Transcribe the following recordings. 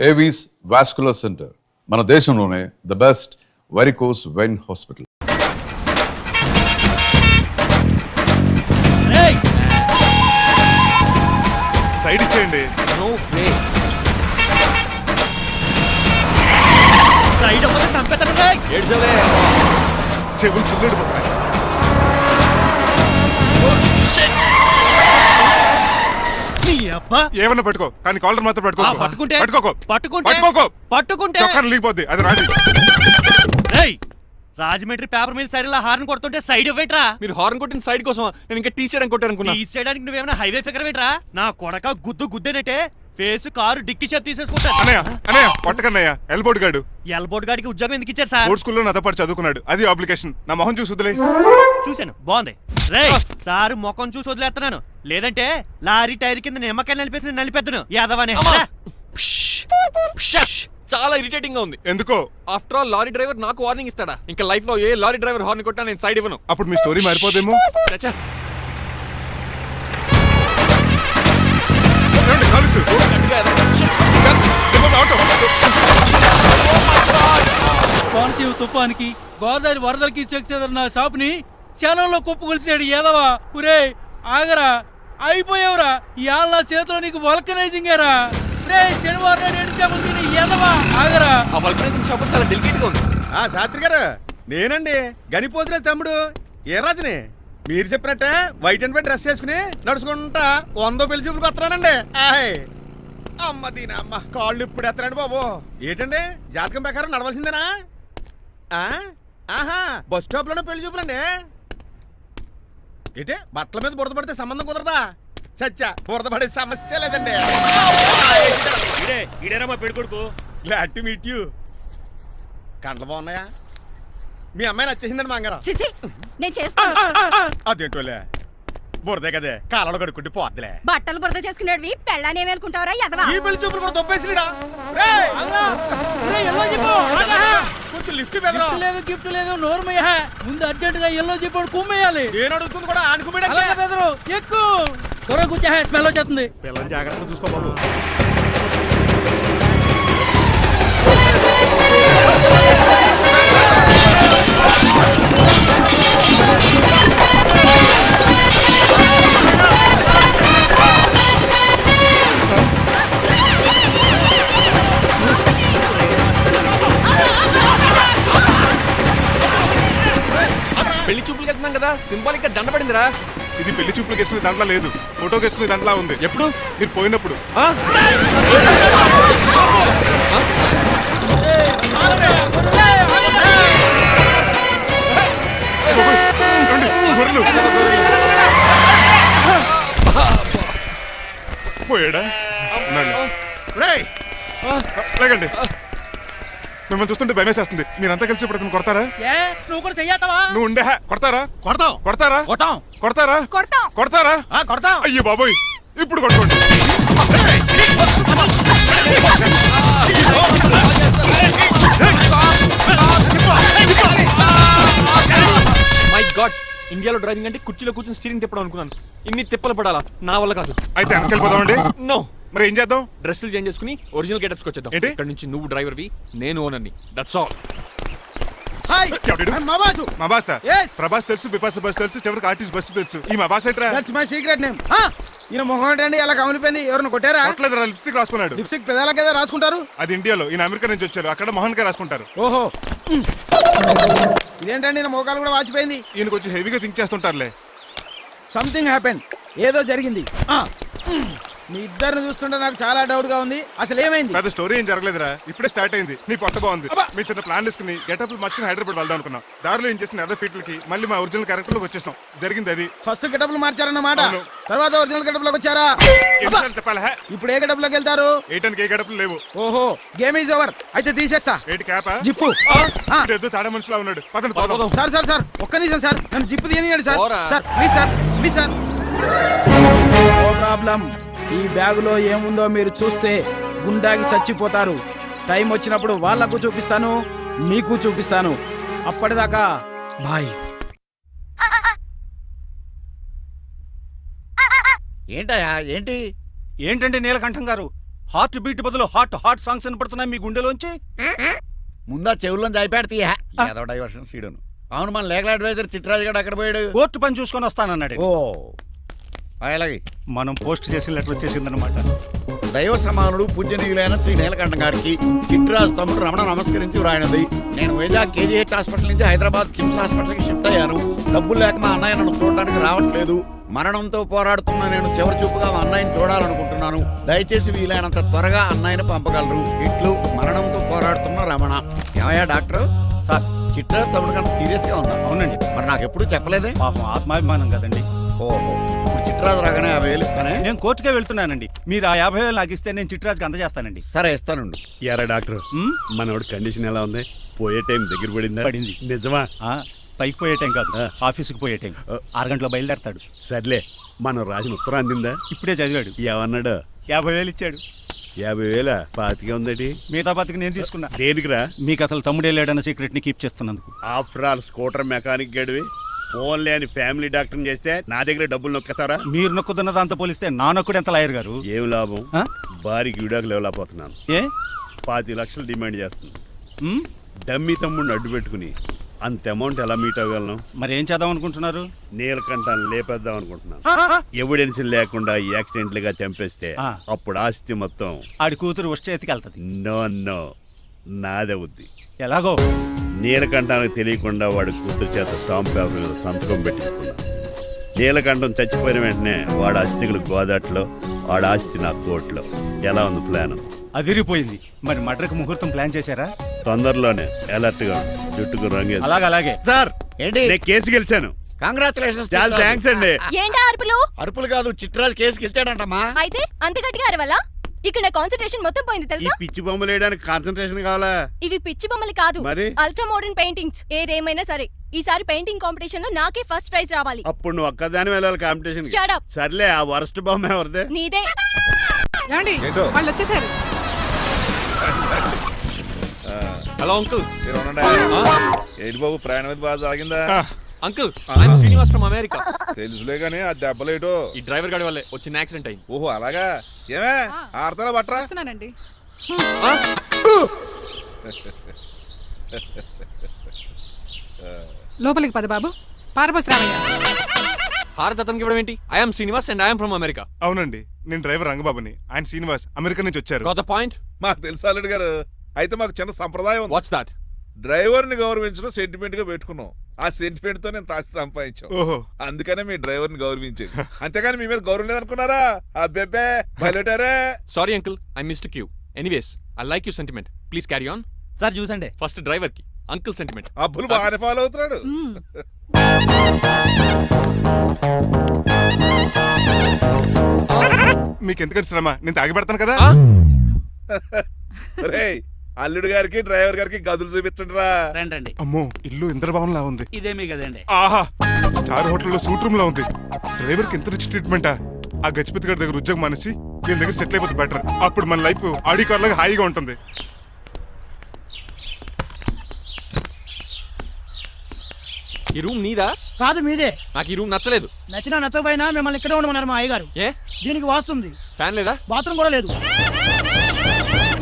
Avis vascular centre, మన దేశంలోనే the best varicose vein hospital. Side ఇచ్చేయండి. చెవులు చుల్లెడు ఏమన్నా పట్టుకో, కానీ కాలర్ మాత్రం పట్టుకోకు. చొక్కాను లీగిపోద్ది, అది రాజీ. Rajahmundry paper mill side horn కొడుతుంటే సైడ్ ఇవ్వేట్రా? మీరు హార్న్ కొట్టిన సైడ్ కోసం నేను ఇంకా టీ చేయడానికి కొట్టారనుకున్నా. టీ చేయడానికి నువ్వేమైనా హైవే ఫిగర్ వేట్రా? నా కొడక గుద్దేనట్టే ఫేస్ కారు డిక్కి షేప్ తీసేసుకుంటా. అన్నయ్య కొట్టకన్నయ్య, ఎల్బోర్డ్ గాడు. ఎల్బోర్డ్ గాడికి ఉద్యోగం ఎందుకు ఇచ్చారు సార్? బోర్డ్ స్కూల్లో నాతో పాటు చదువుకున్నాడు, అది అప్లికేషన్. నా మొహం చూసి వదిలే. చూశాను, బాగుంది. రే సారు మొఖం చూసి వదిలేస్తున్నాను, లేదంటే లారీ టైర్ కింద నిమ్మకాయ నలిపేసి నలిపేద్దును యాదవనే. చాలా ఇరిటేటింగ్ గా ఉంది. ఎందుకో? ఆఫ్టర్ ఆల్ లారీ డ్రైవర్ నాకు వార్నింగ్ ఇస్తాడా? ఇంకా లైఫ్ లో ఏ లారీ డ్రైవర్ హార్న్ కొట్టా నేను సైడ్ ఇవ్వను. అప్పుడు మీ స్టోరీ మారిపోదేమో. కోనసీమ తుఫానికి గోదావరి వరదలకి చెక్ చెదరిన షాప్ ని క్షణంలో కుప్పకొలిసాడు ఏదవా. ఒరే ఆగరా, అయిపోయావురా. ఇవాళ నా చేతిలో నీకు వల్కనైజింగ్ ఏరా. రే శనివారం నాడు ఎండు చేపలు తిని ఏదవా ఆగరా. ఆ వల్కనైజింగ్ షాప్ చాలా డెలికేట్ గా ఉంది. శాస్త్రి గారు, నేనండి గనిపోతున్న తమ్ముడు ఏ రాజుని. మీరు చెప్పినట్టే వైట్ అండ్ వైట్ డ్రెస్ వేసుకుని నడుచుకుంటా 100 పెళ్లి చూపులకు వస్తున్నానండి. అమ్మ దీని అమ్మ, కాళ్ళు ఇప్పుడు ఎత్తరండి బాబు. ఏంటండి జాతకం ప్రకారం నడవలసిందేనా? ఆహా, బస్ స్టాప్ లోనే పెళ్లి చూపులండి. ఏంటి బట్టల మీద బురద పడితే సంబంధం కుదరదా? చచ్చా, బురద పడే సమస్య లేదండి. Glad to meet you. కండ్లు బాగున్నాయా? మీ అమ్మాయి నచ్చేసిందండి మంగారం. అదేంటోలే, బురదే కదే, కాలలో కడుక్కుంటే పోద్దులే. బట్టలు బురద చేసుకునేవి పెళ్ళాన్ని ఏమేలుకుంటావరా ఎదవా? ఈ పెళ్లి చూపులు కూడా దొబ్బేసిరా. కొంచెం లిఫ్ట్ లేదు, గిఫ్ట్ లేదు, నోరుమయ్య. ముందు అర్జెంట్ గా ఎల్లో చెప్పాడు కుమ్మేయాలి. నేను అడుగుతుంది కూడా ఆనుకుమేయడం. బెదరు ఎక్కువ త్వరగా కూర్చో, స్మెల్ వచ్చేస్తుంది. పిల్లలు జాగ్రత్తగా చూసుకో బాబు. పెళ్లి చూపులకి వెళ్తున్నాం కదా, సింబాలిక్ గా దండ పడిందిరా. ఇది పెళ్లి చూపులకు వేసుకునే దాంట్లో లేదు, ఫోటోకి వేసుకునే దాంట్లో ఉంది. ఎప్పుడు? మీరు పోయినప్పుడు. పోయాడా? లేకండి, మిమ్మల్ని చూస్తుంటే భయమేసేస్తుంది. మీరంతా కలిసి ఇప్పుడు కొడతారా? నువ్వు కూడా చెయ్యతావా? నువ్వు ఉండే కొడతారా? కొడతారా? అయ్యో బాబోయ్, ఇప్పుడు కొట్టుకోండి. మై గాడ్, ఇండియాలో డ్రైవింగ్ అంటే కుర్చీలో కూర్చొని స్టీరింగ్ తిప్పడం అనుకున్నాను. ఇన్ని తిప్పలు పడాలా? నా వల్ల కాదు. అయితే వెనకెళ్ళిపోదామండి. నో. మరి ఏం చేద్దాం? డ్రెస్సులు చేంజ్ చేసుకుని ఒరిజినల్ గెటప్స్కి వచ్చేద్దాం. ఏంటి? ఇక్కడ నుంచి నువ్వు డ్రైవర్వి, నేను ఓనర్ని. That's all. మా బాస్ ప్రభాస్ తెలుసు, బిపాస బస్ తెలుసు, చివరికి ఆర్టిస్ట్ బస్సు తెలుసు. ఈ మా బాస్ ఏంట్రా? That's my secret name. ఈయన మొహం ఏంటండి అలా కమిలిపోయింది? ఎవరిని కొట్టారా? కొట్టలేదురా, లిప్స్టిక్ రాసుకున్నాడు. లిప్స్టిక్ పెదాల కదా రాసుకుంటారు. అది ఇండియాలో, ఈయన అమెరికా నుంచి వచ్చారు, అక్కడ మోహన్ గారు రాసుకుంటారు. ఓహో, ఇదేంటండి నా మోకాలు కూడా వాచిపోయింది. ఈయన కొంచెం హెవీగా థింక్ చేస్తుంటారులే. సంథింగ్ హ్యాపెన్, ఏదో జరిగింది. మీ ఇద్దరిని చూస్తుంటే నాకు చాలా డౌట్ గా ఉంది. అసలు ఏమైంది? పెద్ద స్టోరీ ఏం జరగలేదురా, ఇప్పుడే స్టార్ట్ అయింది. నీ పొట్ట బాగుంది. మీ చిన్న ప్లాన్ తీసుకుని గెటప్ మార్చుకుని హైదరాబాద్ వెళ్దాం అనుకున్నాం. దారిలో ఏం చేసిన అదర్ ఫీట్లకి మళ్ళీ మా ఒరిజినల్ క్యారెక్టర్ లోకి వచ్చేసాం. జరిగింది అది. ఫస్ట్ గెటప్లు మార్చారన్నమాట, తర్వాత ఒరిజినల్ గెటప్ లోకి వచ్చారా? చెప్పాలా? ఇప్పుడు ఏ గెటప్ లోకి వెళ్తారు? ఏ గెటప్లు లేవు. ఓహో, గేమ్ ఈజ్ ఓవర్. అయితే తీసేస్తా. ఏంటి క్యాపా? జిప్పు. తాడ మనిషిలా ఉన్నాడు. పదండి పోదాం. సార్ ఒక్క నిమిషం సార్, నన్ను జిప్పు తీయనియండి sir. Sir please sir. No problem. ఈ బ్యాగులో ఏముందో మీరు చూస్తే గుండాకి చచ్చిపోతారు. టైం వచ్చినప్పుడు వాళ్లకు చూపిస్తాను, మీకు చూపిస్తాను. అప్పటిదాకా బాయ్. ఏంటండి నీలకంఠం గారు, హార్ట్ బీట్ బదులు హార్ట్ సాంగ్స్ వినపడుతున్నాయి మీ గుండెలోంచి. ముందా చెవుల్లో జాయిపెడితే ఏదో డైవర్షన్ సీడును. అవును, మన లీగల్ అడ్వైజర్ చిట్రాజు గారు అక్కడ పోయాడు. కోర్టు పని చూసుకొని వస్తానన్నాడు. ఓ అలాగే. మనం పోస్ట్ చేసిన లెటర్ వచ్చేసిందనమాట. దైవ సమానుడు పూజనీయులైన శ్రీ నీలకంఠ గారికి చిట్రాజు తమ్ముడు రమణ నమస్కరించి వ్రాయినది. నేను వైజాగ్ కేజీహెచ్ హాస్పిటల్ నుంచి హైదరాబాద్ కిమ్స్ హాస్పిటల్కి షిఫ్ట్ అయ్యాను. డబ్బులు లేక మా అన్నయ్య నన్ను చూడడానికి రావట్లేదు. మరణంతో పోరాడుతున్న నేను చివరి చూపుగా మా అన్నయ్యని చూడాలనుకుంటున్నాను. దయచేసి వీలైనంత త్వరగా అన్నయ్యని పంపగలరు. ఇట్లు మరణంతో పోరాడుతున్న రమణ. ఏమయ్యా డాక్టర్? సార్, చిట్రాజు తమ్ముడు అంత సీరియస్ గా ఉందా? అవునండి. మరి నాకు ఎప్పుడు చెప్పలేదే? పాపం ఆత్మాభిమానం కదండి. ఓహో, ఇప్పుడు చిట్రాజు రాగానే 50,000 ఇస్తానే. నేను కోర్టుకే వెళ్తున్నానండి. మీరు ఆ 50,000 నాకు ఇస్తే నేను చిట్రాజుకి అందజేస్తానండి. సరే ఇస్తానండి. యారా డాక్టర్, మనోడి కండిషన్ ఎలా ఉంది? పోయే టైం దగ్గర పడిందా? పడింది. నిజమా? పైకి పోయే టైం కాదు, ఆఫీస్కి పోయే టైం. 6 గంటల బయలుదేరతాడు. సర్లే, మనం రాసిన ఉత్తరం అందిందా? ఇప్పుడే చదివాడు. ఏమన్నాడు? 50,000 ఇచ్చాడు. 50,000 పాతిగా ఉందటి. మిగతా బతికి నేను తీసుకున్నా. దేనికిరా? మీకు అసలు తమ్ముడే లేడన్న సీక్రెట్ ని కీప్ చేస్తున్నందుకు. ఆఫ్టర్ ఆల్ స్కూటర్ మెకానిక్ గడివి ఫోన్ లేని ఫ్యామిలీ డాక్టర్ చేస్తే నా దగ్గర డబ్బులు నొక్కుతారా? మీరు నొక్కుతున్న దాంతో పోలిస్తే నా నొక్కుడు ఎంత లాయర్ గారు? ఏం లాభం? భారీకి విడాకులు ఇవ్వలేకపోతున్నాను. ఏ 5 లక్షలు డిమాండ్ చేస్తుంది. డమ్మీ తమ్ముడిని అడ్డు పెట్టుకుని అంత అమౌంట్ ఎలా మీట్ అవ్వగలను? మరి ఏం చేద్దాం అనుకుంటున్నారు? నీలకంఠాన్ని లేపేద్దాం అనుకుంటున్నాను. ఎవిడెన్స్ లేకుండా యాక్సిడెంట్ గా చంపేస్తే అప్పుడు ఆస్తి మొత్తం ఆడి కూతురు వచ్చే ఎత్తికెళ్తది. నో నాదవుద్ది. ఎలాగో నీలకంఠానికి తెలియకుండా వాడి కూతురు చేత స్టాంప్ పేపర్ మీద సంతకం పెట్టించుకున్నాను. నీలకంఠం చచ్చిపోయిన వెంటనే వాడి అస్థికులు గోదాట్లో, వాడి ఆస్తి నా కోర్టులో. ఎలా ఉంది ప్లాన్? అదిరిపోయింది. మరి మడ్రకు ముహూర్తం ప్లాన్ చేశారా? తొందరలోనే. అలర్ట్ గా జుట్టుకు రంగే. అలాగే సార్, ఏంటి? నేను కేసు గెలిచాను. కంగ్రాచులేషన్స్. చాలా థ్యాంక్స్ అండి. ఏంటా అరుపులు? అరుపులు కాదు, చిట్రాజు కేసు గెలిచాడంటమ్మా. అయితే అంత గట్టిగా అరవాలా? ఇక్కడ నా కాన్సన్ట్రేషన్ మొత్తం పోయింది ఈ తెలుసా? పిచ్చి బొమ్మలు వేయడానికి కాన్సన్ట్రేషన్ కావాలా? ఇవి పిచ్చి బొమ్మలు కాదు, మరి? Ultra modern paintings. ఏదేమైనా సరే ఈసారి పెయింటింగ్ కాంపిటీషన్ లో నాకే ఫస్ట్ ప్రైజ్ రావాలి. అప్పుడు నువ్వు ఒక్కదాని వెళ్ళాలి కాంపిటీషన్. Shut up. సర్లే, ఆ వరస్ట్ బొమ్మ ఎవరిదే? నీదే. వాళ్ళు వచ్చేసారు. Hello uncle. ఏంటి బాబు, ప్రయాణం అయితే బాగా సాగిందా? Uncle, I'm Srinivas from America. తెలుసులే గానీ ఆ దెబ్బలేటో. ఈ డ్రైవర్ గాడి వల్లే వచ్చిన యాక్సిడెంట్ అయింది. ఓహో అలాగా. ఏమే ఆడతారా బట్రా? లోపలికి పద బాబు. పారబోస్ రామయ్య. హారత్ అతనికి ఇవ్వడం ఏంటి? I'm Srinivas and I'm from America. అవునండి, నేను డ్రైవర్ రంగబాబుని. ఆయన శ్రీనివాస్ అమెరికా నుంచి వచ్చారు. Got the point? మాకు తెలుసు అల్లుడు గారు. అయితే మాకు చిన్న సంప్రదాయం ఉంది. What's that? డ్రైవర్ ని గౌరవించడం సెంటిమెంట్ గా పెట్టుకున్నాం. ఆ సెంటిమెంట్ తో నేను తాసి సంపాదించాం. ఓహో, అందుకనే మీ డ్రైవర్ ని గౌరవించేది. అంతేగాని మీ మీద గౌరవం లేదనుకున్నారా? అబ్బెబ్బే బయలుటారే. Sorry uncle, I missed you. Anyways, I like you sentiment. Please carry on. Sir చూసండి. ఫస్ట్ డ్రైవర్ కి అంకుల్ సెంటిమెంట్. అబ్బులు బాగానే ఫాలో అవుతున్నాడు. మీకు ఎందుకంటే శ్రమ, నేను తాగి పెడతాను కదా. రేయ్, అల్లుడు గారికి డ్రైవర్ గారికి గదులు చూపించండి రా. రండి. అమ్మో, ఇల్లు ఇంద్రభవన్ లా ఉంది. ఇదేమీ కదండి. ఆహా, స్టార్ హోటల్లో సూట్ రూమ్ లా ఉంది. డ్రైవర్ కి ఎంత రిచ్ ట్రీట్మెంటా. ఆ గజపతి గారి దగ్గర ఉద్యోగం మానేసి వీళ్ళ దగ్గర సెటిల్ అయిపోతే బెటర్. అప్పుడు మన లైఫ్ ఆడి కార్ లాగా హాయిగా ఉంటుంది. ఈ రూమ్ నీదా? కాదు మీదే. నాకు ఈ రూమ్ నచ్చలేదు. నచ్చినా నచ్చకపోయినా మిమ్మల్ని ఇక్కడే ఉండమన్నారు మా అయ్యగారు. ఏ దీనికి వాస్తుంది. ఫ్యాన్ లేదా? బాత్రూమ్ కూడా లేదు.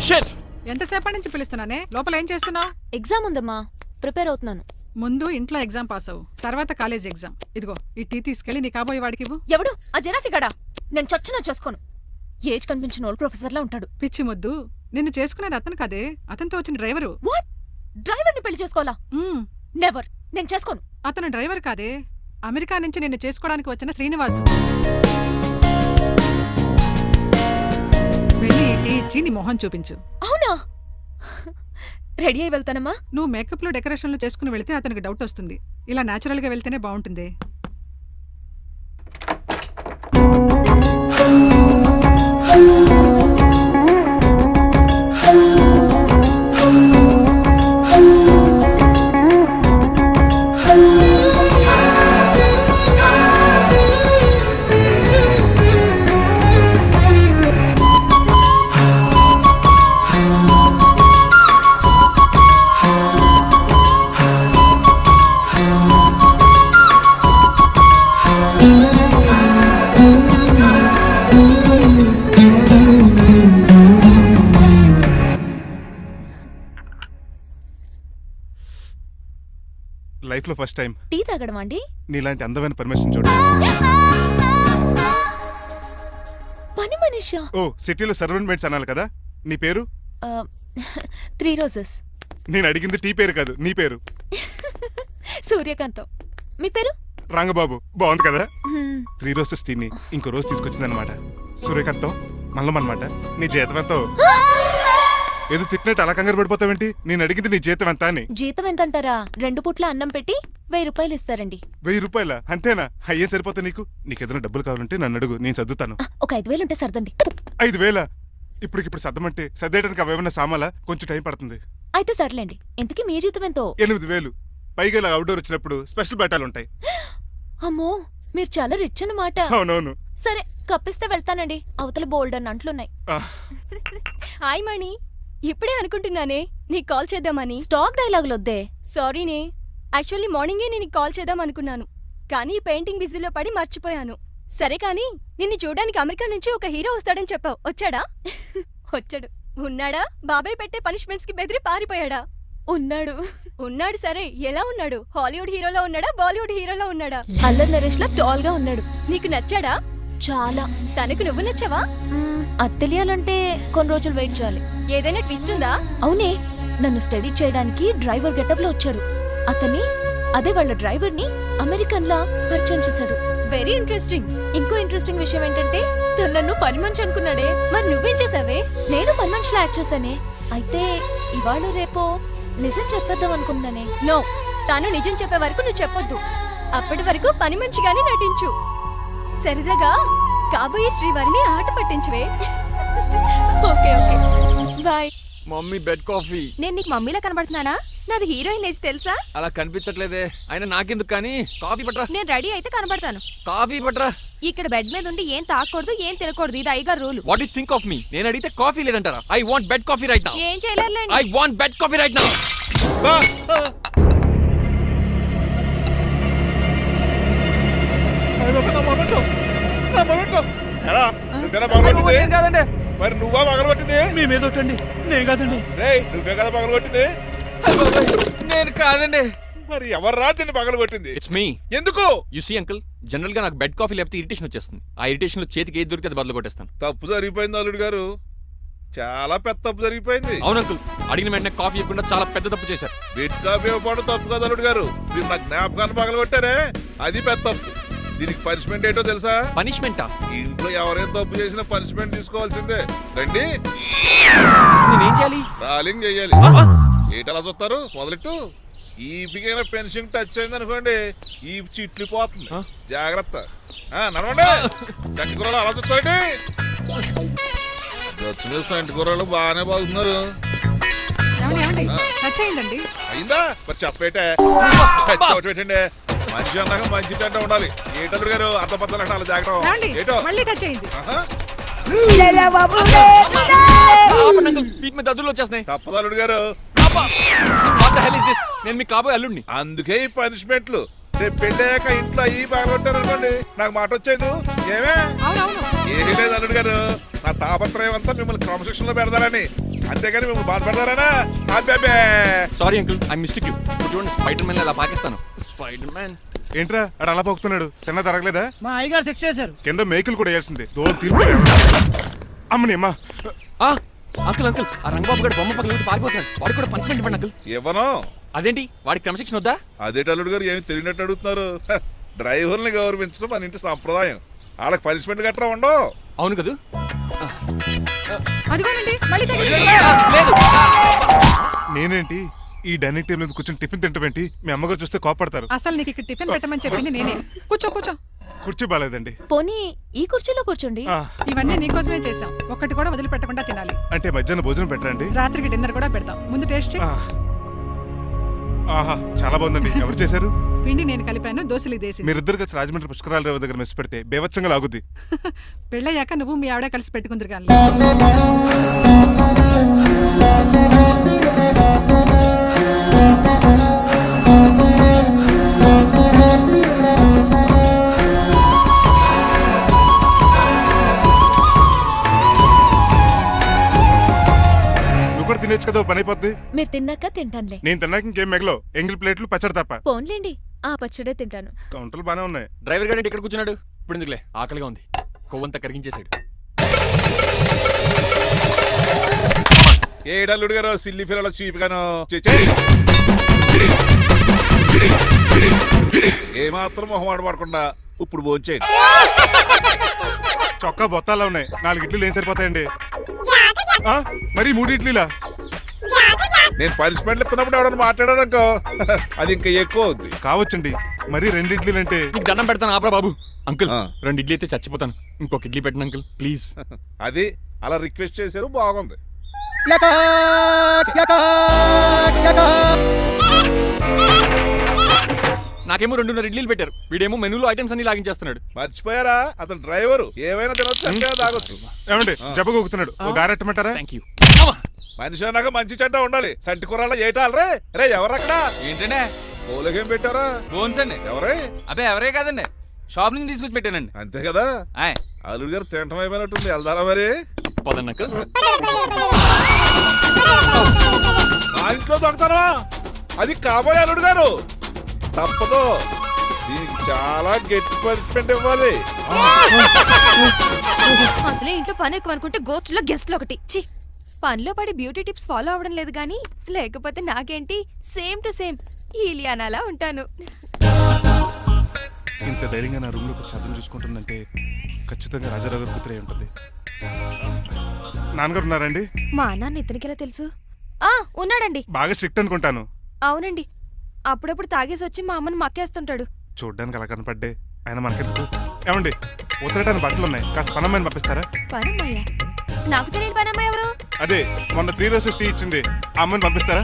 షిట్. ఎంతసేపటి నుంచి పిలుస్తున్నానే? లోపల ఏం చేస్తున్నావు? ఎగ్జామ్ ఉందమ్మా, ప్రిపేర్ అవుతున్నాను. ముందు ఇంట్లో ఎగ్జామ్ పాస్ అవ్వు, తర్వాత కాలేజ్ ఎగ్జామ్. ఇదిగో ఈ టీ తీసుకెళ్లి నీ కాబోయే వాడికి ఇవ్వు. ఎవడు ఆ జరాఫిగాడా? నేను చచ్చినా చేసుకోను. ఏజ్ కనిపించిన ఓల్డ్ ప్రొఫెసర్ లా ఉంటాడు. పిచ్చి ముద్దు, నిన్ను చేసుకునేది అతను కాదే, అతనితో వచ్చిన డ్రైవరు. వాట్? డ్రైవర్ ని పెళ్లి చేసుకోవాలా? నెవర్, నేను చేసుకోను. అతను డ్రైవర్ కాదే, అమెరికా నుంచి నిన్ను చేసుకోవడానికి వచ్చిన శ్రీనివాసు. వెళ్ళి టీ ఇచ్చి నీ మొహం చూపించు. అవునా? రెడీ అయి వెళ్తానమ్మా. నువ్వు మేకప్ లో డెకరేషన్లు చేసుకుని వెళ్తే అతనికి డౌట్ వస్తుంది. ఇలా నేచురల్ గా వెళ్తేనే బాగుంటుంది. లైఫ్ లో ఫస్ట్ టైం టీ తాగడం అండి? నీలాంటి అందమైన పర్మిషన్ చూడు. పని మనిషా? ఓ సిటీలో సర్వెంట్ మేట్స్ అనాలి కదా. నీ పేరు? 3 రోజెస్. నేను అడిగింది టీ పేరు కాదు, నీ పేరు. సూర్యకాంతం. మీ పేరు? రంగబాబు. బాగుంది కదా. 3 రోజెస్ టీని ఇంకో రోజు తీసుకొచ్చిందనమాట. సూర్యకాంతం మల్లం అనమాట. నీ జీతం ఎంతో? ఏదో తిట్టినట్టు అలా కంగారు పడిపోతావేంటి? నేను అడిగింది నీ జీతం ఎంత అని. జీతం ఎంత అంటారా? 2 పూట్ల అన్నం పెట్టి 1000 రూపాయలు ఇస్తారండి. 1000 రూపాయల? అంతేనా? అయ్యే సరిపోతా నీకు. నీకేదైనా డబ్బులు కావాలంటే నన్ను అడుగు, నేను చదువుతాను. ఒక 5000 ఉంటే సర్దండి. 5000? ఇప్పటికిప్పుడు సర్దమంటే సర్దేయడానికి అవేమన్నా సామాలా? కొంచెం టైం పడుతుంది. అయితే సర్లేండి. ఇంతకీ మీ జీతం ఎంతో? 8000. పైగా ఇలా అవుట్డోర్ వచ్చినప్పుడు స్పెషల్ బట్టాలు ఉంటాయి. అమ్మో, మీరు చాలా రిచ్ అన్నమాట. అవునవును. సరే, కప్పిస్తే వెళ్తానండి. అవతల బోల్డ్ అన్న అంట్లున్నాయి. హాయ్ మణి. ఇప్పుడే అనుకుంటున్నానే నీకు కాల్ చేద్దామని. స్టాక్ డైలాగులు వద్దే. సారీనే, యాక్చువల్లీ మార్నింగే నేను కాల్ చేద్దాం అనుకున్నాను, కానీ ఈ పెయింటింగ్ బిజీలో పడి మర్చిపోయాను. సరే కానీ నిన్ను చూడడానికి అమెరికా నుంచి ఒక హీరో వస్తాడని చెప్పావు. వచ్చాడా? వచ్చాడు. ఉన్నాడా? బాబాయ్ పెట్టే పనిష్మెంట్స్ కి బెదిరి పారిపోయాడా? ఉన్నాడు. ఉన్నాడు. సరే, ఎలా ఉన్నాడు? హాలీవుడ్ హీరోలో ఉన్నాడా, బాలీవుడ్ హీరోలో ఉన్నాడా? అల్లరి నరేష్ లా టాల్ గా ఉన్నాడు. నీకు నచ్చాడా? చాలా. తనకు నువ్వు నచ్చావా? అది తెలియాలంటే కొన్ని రోజులు వెయిట్ చేయాలి. ఏదైనా ట్విస్ట్ ఉందా? అవునే, నన్ను స్టడీ చేయడానికి డ్రైవర్ గెటప్ లో వచ్చాడు. అదే వాళ్ళ డ్రైవర్ ని అమెరికన్ లా పరిచయం చేశాడు. Very interesting. ఇంకో ఇంట్రెస్టింగ్ విషయం ఏంటంటే తను నన్ను పని మనిషి అనుకున్నాడే. మరి నువ్వేం చేసావే? నేను పని మనిషిలో యాక్ట్ చేశానే. అయితే ఇవాళ రేపో నిజం చెప్పేద్దాం అనుకున్నానే. నో, తాను నిజం చెప్పే వరకు నువ్వు చెప్పొద్దు. అప్పటి వరకు పని మనిషిగానే నటించు. సరదాగా కాబోయే శ్రీవారిని ఆట పట్టించువే. Okay okay, bye. Mummy bed coffee. నేను నీకు మమ్మీలా కనబడుతున్నానా? నాది హీరోయిన్ ఏజ్ తెలుసా? అలా కనిపించట్లేదే. అయినా నాకెందుకు కానీ. కాఫీ పట్రా. నేను రెడీ అయితే కనబడతాను. కాఫీ పట్రా. ఇక్కడ బెడ్ మీద ఉండి ఏం తాకూడదు, ఏం తినకూడదు. ఇది అయ్యగారు rule. What you think of me? నేను అడిగితే కాఫీ లేదంటారా? I want bed coffee right now. ఏం చేయలేరులేండి. I want bed coffee right now. కాదండి, మరి నువ్వా పగలగొట్టింది? మీ మీద ఒకటండి. నేను కాదండి. రేయ్, నువ్వే కదా పగలగొట్టింది? నేను కాదండి. మరి ఎవర్రా దీన్ని పగలగొట్టింది? It's me. ఎందుకు? యు సీ అంకుల్, జనరల్ గా నాకు బెడ్ కాఫీ లేకపోతే ఇరిటేషన్ వచ్చేస్తుంది. ఆ ఇరిటేషన్ లో చేతికి ఏది దొరికితే అది బదులు కొట్టేస్తాను. తప్పు జరిగిపోయింది అల్లుడు గారు, చాలా పెద్ద తప్పు జరిగిపోయింది. అవును అంకుల్, అడిగిన వెంటనే కాఫీ ఇవ్వకుండా చాలా పెద్ద తప్పు చేశారు. బెడ్ కాఫీ ఇవ్వడం తప్పు కదా అల్లుడు గారు, మీరు నా జ్ఞాపకాన్ని పగలగొట్టారే, అది పెద్ద తప్పు. దీనికి పనిష్మెంట్ ఏంటో తెలుసా? పనిష్మెంటా? ఇంట్లో ఎవరైనా తప్పు చేసినా పనిష్మెంట్ తీసుకోవాల్సిందే. రండి. నేనేం చేయాలి? రాలింగ్ చెయ్యాలి. ఏంటలా చూస్తారు? మొదలెట్టు. ఈపికైనా పెన్షన్ టచ్ అయింది అనుకోండి, ఈ చిట్లు పోతుంది. జాగ్రత్త. నడవండి. సంటి కూరలు అలా చూస్తారండి. గచ్చు మీద సంటి కూరలు బాగానే బాగుతున్నారు. అయిందా? మరి చెప్పేటే చోటు పెట్టండి. మంచి అన్నాక మంచి తింటా ఉండాలి. ఏటల్లుడు గారు అర్థపత్రాలు అలా జాగ్రత్త. ఏటో దద్దులు వచ్చేస్తున్నాయి. తప్పదు అల్లుడు గారు. నేను మీ కాబోయే అల్లుడిని. అందుకే ఈ పనిష్మెంట్లు. రేపు పెళ్ళాక ఇంట్లో అయ్యి బాగుంటారు అనుకోండి, నాకు మాట వచ్చేది. ఏమే? ఏమీ లేదు అల్లుడు గారు, నా తాపత్రయం అంతా మిమ్మల్ని క్రమశిక్షణ లో పెడతారని, అంతేగాని మిమ్మల్ని బాధపడతారనా? అబ్బే. Sorry uncle, I mistake you. చూడండి, స్పైడర్ మ్యాన్ అలా పాకిస్తాను. స్పైడర్ మ్యాన్ ఏంట్రా అడు అలా పోతున్నాడు? తిన్న తరగలేదా? మా అయ్యగారు సెక్స్ చేశారు. కింద మేకులు కూడా వేయాల్సిందే. దోలు తీర్పు. అమ్మని అమ్మా. అంకుల్ అంకుల్, ఆ రంగబాబు గారు బొమ్మ పక్కన పారిపోతున్నాడు. వాడికి కూడా పనిష్మెంట్ ఇవ్వండి అంకుల్. ఇవ్వను. అదేంటి, వాడికి క్రమశిక్షణ వద్దా? అదేంటి అల్లుడు గారు, ఏమి తెలియనట్టు అడుగుతున్నారు? డ్రైవర్ని గౌరవించడం మన ఇంటి సంప్రదాయం. వాళ్ళకి పనిష్మెంట్ గట్రా ఉండవు. అవును కదా. నేనేంటి ఈ డైనింగ్ టేబుల్ మీద కూర్చొని టిఫిన్ తింటామేంటి? మీ అమ్మగారు చూస్తే కోపడతారు. అసలు నీకు ఇక్కడ టిఫిన్ పెట్టమని చెప్పింది నేనే. కూర్చో కూర్చో. కుర్చీ బాలేదండి. పోనీ ఈ కుర్చీలో కూర్చోండి. ఇవన్నీ నీకోసమే చేసాం. ఒక్కటి కూడా వదిలిపెట్టకుండా తినాలి. అంటే మధ్యాహ్నం భోజనం పెట్టండి. రాత్రికి డిన్నర్ కూడా పెడతాం. ముందు టేస్ట్ చేయి. ఆహా, చాలా బాగుందండి. ఎవరు చేశారు? పిండి నేను కలిపాను, దోశలు దేశీ. మీరిద్దరు కలిసి రాజమండ్రి పుష్కరాల రేవు దగ్గర మెస్ పెడితే బేవచ్చంగా లాగుద్ది. పెళ్ళయ్యాక నువ్వు మీ ఆవిడ కలిసి పెట్టుకుందరు కానీ. తినేచ్చు కదా, ఓ పని అయిపోద్ది. మీరు తిన్నాక తింటానులే. నేను తిన్నాక ఇంకేం మిగలో, ఎంగిల్ ప్లేట్లు పచ్చడి తప్ప. పోన్లేండి, ఆ పచ్చడే తింటాను. కౌంటర్లు బానే ఉన్నాయి. డ్రైవర్ గారు ఇక్కడ కూర్చున్నాడు. ఇప్పుడు ఎందుకులే, ఆకలిగా ఉంది. కొవ్వంతా కరిగించేశాడు. ఏడల్లుడు గారు సిల్లి ఫిల్లలో చీపిగాను ఏమాత్రం మొహమాట పడకుండా ఇప్పుడు భోంచేయండి. చొక్కా బొత్తాలా ఉన్నాయి, 4 ఇడ్లీలు ఏం సరిపోతాయండి? ఆ, మరి 3 ఇడ్లీలా? నేను పనిష్మెంట్లు ఇస్తున్నప్పుడు ఎవడన్నా మాట్లాడాడు అనుకో అది ఇంకా ఎక్కువ అవుద్ది. కావచ్చండి, మరి 2 ఇడ్లీలు అంటే. నీకు దండం పెడతాను ఆపరా బాబు. అంకుల్ ఆ. 2 ఇడ్లీ అయితే చచ్చిపోతాను. ఇంకొక ఇడ్లీ పెట్టండి అంకుల్ ప్లీజ్. అది అలా రిక్వెస్ట్ చేశారు, బాగుంది. నాకేమో 2.5 ఇడ్లీలు పెట్టారు. వీడేమో మెనూలో ఐటమ్స్ అన్ని లాగించేస్తున్నాడు. మర్చిపోయారా, అతను డ్రైవరు, ఏమైనా తినొచ్చు, అంటే తాగొచ్చు. ఏమండి జబ్బగొక్కుతున్నాడు, ఓ గారెట్టమంటారా? Thank you. మనిషి అన్నాక మంచి చెడ్డ ఉండాలి. సంటి కూరల్లో ఏటాలరే. రే ఎవరక్కడ? ఏంటంటే పోలేకేం పెట్టారా? బోన్స్ అండి. ఎవరే? అబ్బే ఎవరే కాదండి, షాప్ నుంచి తీసుకొచ్చి పెట్టానండి. అంతే కదా. ఆయ్ అల్లుడు గారు తింటం అయిపోయినట్టుంది, వెళ్దారా మరి? పదండి అంకుల్. మా ఇంట్లో దొంగతనమా? అది కాబోయే అల్లుడు గారు. తప్పదు, దీనికి చాలా గట్టి పనిష్మెంట్ ఇవ్వాలి. అసలే ఇంట్లో పని ఎక్కువ అనుకుంటే గోస్ట్లో గెస్ట్లు ఒకటి. ఛీ, పనిలో పడి బ్యూటీ టిప్స్ ఫాలో అవ్వడం లేదు గానీ, లేకపోతే నాకేంటి సేమ్ టు సేమ్ ఈలియానాలా ఉంటాను. ఇంత ధైర్యంగా నా రూమ్ లో శబ్దం చూసుకుంటుందంటే ఖచ్చితంగా రాజారావు గారు కూతురే ఉంటుంది. నాన్నగారు ఉన్నారండి? మా నాన్న ఇతనికి ఎలా తెలుసు? ఉన్నాడండి. బాగా స్ట్రిక్ట్ అనుకుంటాను. అవునండి, అప్పుడప్పుడు తాగేసి వచ్చి మా అమ్మని మక్కేస్తుంటాడు. చూడ్డానికి అలా కనపడ్డే ఆయన మనకెందుకు? ఏమండి, ఉతరటానికి బట్టలు ఉన్నాయి, కాస్త పనమ్మని పంపిస్తారా? పనమ్మయ్య? నాకు తెలియని పనమ్మ ఎవరు? అదే మొన్న 3 రోజెస్ టీ ఇచ్చింది, ఆ అమ్మని పంపిస్తారా?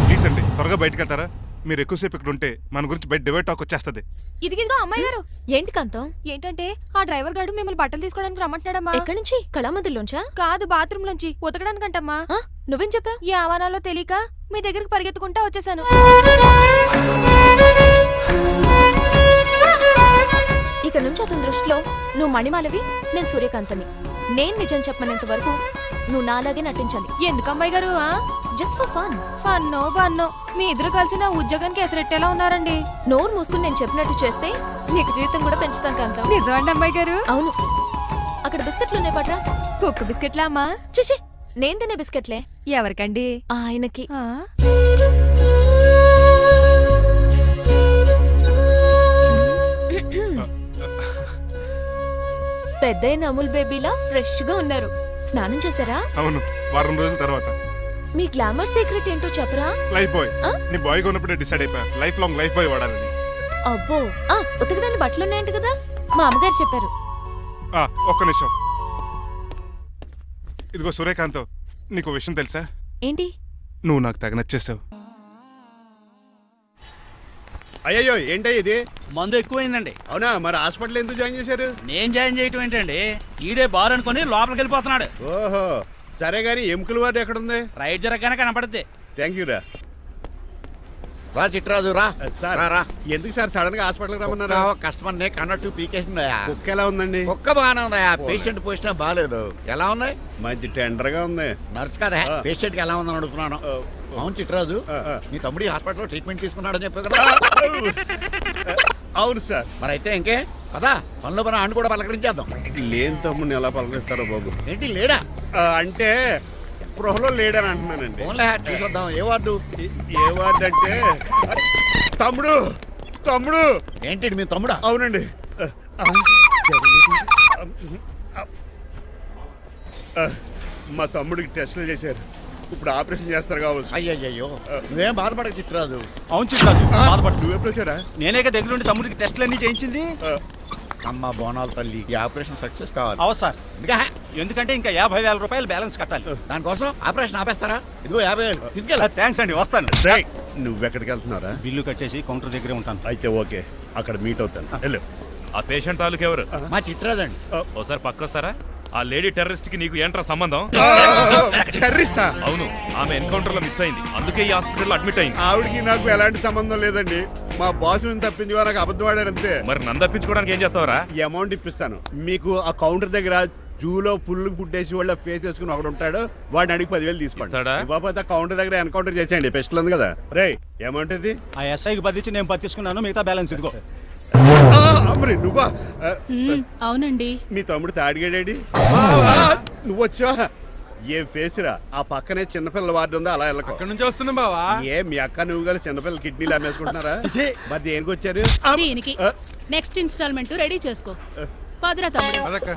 ప్లీజ్ అండి, త్వరగా బయటకు వెళ్తారా? మీరు ఎక్కువసేపు ఇక్కడ ఉంటే మన గురించి బయట డివైడ్ టాక్ వచ్చేస్తుంది. ఇదిగిదిగో అమ్మాయి గారు. ఏంటి కాంతం? ఏంటంటే ఆ డ్రైవర్ గారు మిమ్మల్ని బట్టలు తీసుకోవడానికి రమ్మంటున్నాడమ్మా. ఎక్కడి నుంచి? కళామందుల్లోంచా? కాదు, బాత్రూమ్ లోంచి. ఉతకడానికంటమ్మా. నువ్వేం చెప్పావు? ఈ ఆవానాలో తెలియక మీ దగ్గరికి పరిగెత్తుకుంటా వచ్చేసాను. ఇక నుంచి అతని దృష్టిలో నువ్వు మణిమాలవి, నేను సూర్యకాంతని. నేను నిజం చెప్పనంత వరకు నువ్వు నాలాగే నటించాలి. ఎందుకు అమ్మాయి గారు? Just for fun. ఫన్నో బన్నో మీ ఇద్దరు కలిసి నా ఉద్యోగానికి ఎసరెట్టేలా ఉన్నారండి. నోరు మూసుకుని నేను చెప్పినట్టు చేస్తే నీకు జీతం కూడా పెంచుతాను కాంతం. నిజమండి అమ్మాయి గారు? అవును. అక్కడ బిస్కెట్లు ఉన్నాయి పట్రా. కుక్క బిస్కెట్లా అమ్మా? చిచి, నేను తినే బిస్కెట్లే. ఎవరికండి? ఆయనకి. పెద్దయిన అమూల్ బేబీలా ఫ్రెష్ గా ఉన్నారు. స్నానం చేశారా? అవును, వారం రోజుల తర్వాత. మీ గ్లామర్ సీక్రెట్ ఏంటో చెప్పరా? Lifebuoy. నీ బాయ్ కొన్నప్పుడే డిసైడ్ అయిపోయా లైఫ్ లాంగ్ లైఫ్ బాయ్ వాడాలని. అబ్బో, ఉతకడానికి బట్టలు ఉన్నాయంట కదా, మా అమ్మగారు చెప్పారు. ఒక్క నిమిషం. ఇదిగో సూర్యకాంత్, నీకు విషయం తెలుసా? ఏంటి? నువ్వు నాకు తెగ నచ్చేసావు. అయ్యో ఏంటో ఇది? మందు ఎక్కువైందండి. అవునా, మరి హాస్పిటల్ ఎందుకు జాయిన్ చేశారు? నేను జాయిన్ చేయటం ఏంటండి, ఈడే బార్ అనుకుని లోపలికి వెళ్ళిపోతున్నాడు. ఓహో, సరే గాని ఎముకల వాడు ఎక్కడుంది? రైట్ జరగగానే కనపడుద్ది. థ్యాంక్ యూ రా. రా చిట్రాజు రా. సార్ రా. ఎందుకు సార్ సడన్ గా హాస్పిటల్ రమ్మన్నారా? కస్టమర్ నే కన్నట్టు పీకేసిందయా. కుక్క ఎలా ఉందండి? కుక్క బాగానే ఉందయా, పేషెంట్ పొజిషన్ బాగాలేదు. ఎలా ఉన్నాయి? మంచి టెండర్ గా ఉంది. నర్స్ కదా, పేషెంట్ కి ఎలా ఉందని అడుగుతున్నాను. అవును చిట్రాజు, మీ తమ్ముడి హాస్పిటల్లో ట్రీట్మెంట్ తీసుకున్నాడని చెప్పావు కదా? అవును సార్. మరి అయితే ఇంకే కదా, పనిలో పని ఆండు కూడా పలకరించేద్దాం. లేని తమ్ముడిని ఎలా పలకరిస్తారో బాబు. ఏంటి లేడా? అంటే గృహలో లేడని అంటున్నానండి. ఓన్లే చూసొద్దాం. ఏ వార్డు? ఏ వార్డు అంటే తమ్ముడు. తమ్ముడు ఏంటి మీ తమ్ముడా? అవునండి. మా తమ్ముడికి టెస్టులు చేశారు, ఇప్పుడు ఆపరేషన్ చేస్తారు కావచ్చు. అయ్యయ్యో, నువ్వేం బాధపడక చిట్రాజు. అవును చిట్రాజు, బాధపడు. నువ్వు ఎప్పుడు వచ్చారా? నేనేక దగ్గరుండి తమ్ముడికి టెస్టులన్నీ చేయించింది. అమ్మ బోనాల తల్లి, ఈ ఆపరేషన్ సక్సెస్ కావాలి. అవు సార్, ఎందుకంటే ఇంకా 50,000 రూపాయలు బ్యాలెన్స్ కట్టాలి. దానికోసం ఆపరేషన్ ఆపేస్తారా? ఇదిగో 50,000 తీసుకెళ్ళ. థ్యాంక్స్ అండి, వస్తాను. నువ్వెక్కడికి వెళ్తున్నారా? బిల్లు కట్టేసి కౌంటర్ దగ్గరే ఉంటాను. అయితే ఓకే, అక్కడ మీట్ అవుతాను. వెళ్ళు. ఆ పేషెంట్ తాలూకు ఎవరు? మా చిట్రాజు అండి. ఓసారి పక్కొస్తారా? ఆ లేడీ టెర్రరిస్ట్ కి నీకు ఏంట్రా సంబంధం? టెర్రరిస్టా? అవును, ఆమె ఎన్కౌంటర్ లో మిస్ అయింది, అందుకే ఈ హాస్పిటల్ అడ్మిట్ అయింది. ఆవిడికి నాకు ఎలాంటి సంబంధం లేదండి. మా బాసుని తప్పించి నాకు అబద్ధం ఆడారంతే. మరి నన్ను తప్పించుకోవడానికి ఏం చేస్తావరా? ఈ అమౌంట్ ఇప్పిస్తాను మీకు. ఆ కౌంటర్ దగ్గర జూలో పుల్లు పుట్టేసి వాళ్ళ ఫేస్ వేసుకుని ఒకడు ఉంటాడు, వాడిని అడిగి 10,000 తీసుకోండి. ఇస్తాడా? ఇవ్వకపోతే కౌంటర్ దగ్గర ఎన్కౌంటర్ చేసేయండి, పెస్టల్ ఉంది కదా. రే అమౌంట్ ఇది? ఆ ఎస్ఐకి బదిలించి నేను పట్టించుకున్నాను, మిగతా బ్యాలెన్స్ ఇదిగో. అమ్మరి నువ్వా? అవునండి. మీ తమ్ముడు తాడిగాడేడి? నువ్వు వచ్చావా? ఏం ఫేస్ రా, ఆ పక్కనే చిన్నపిల్లల వార్డు ఉందా, అలా వెళ్ళకు. అక్కడ నుంచి వస్తున్నాం బావా. ఏ మీ అక్క నువ్వు గల చిన్నపిల్లల కిడ్నీలు అమ్మేసుకుంటున్నారా? మరి దేనికి వచ్చారు? దీనికి నెక్స్ట్ ఇన్స్టాల్మెంట్ రెడీ చేసుకో. పదురా తమ్ముడు. అదక్క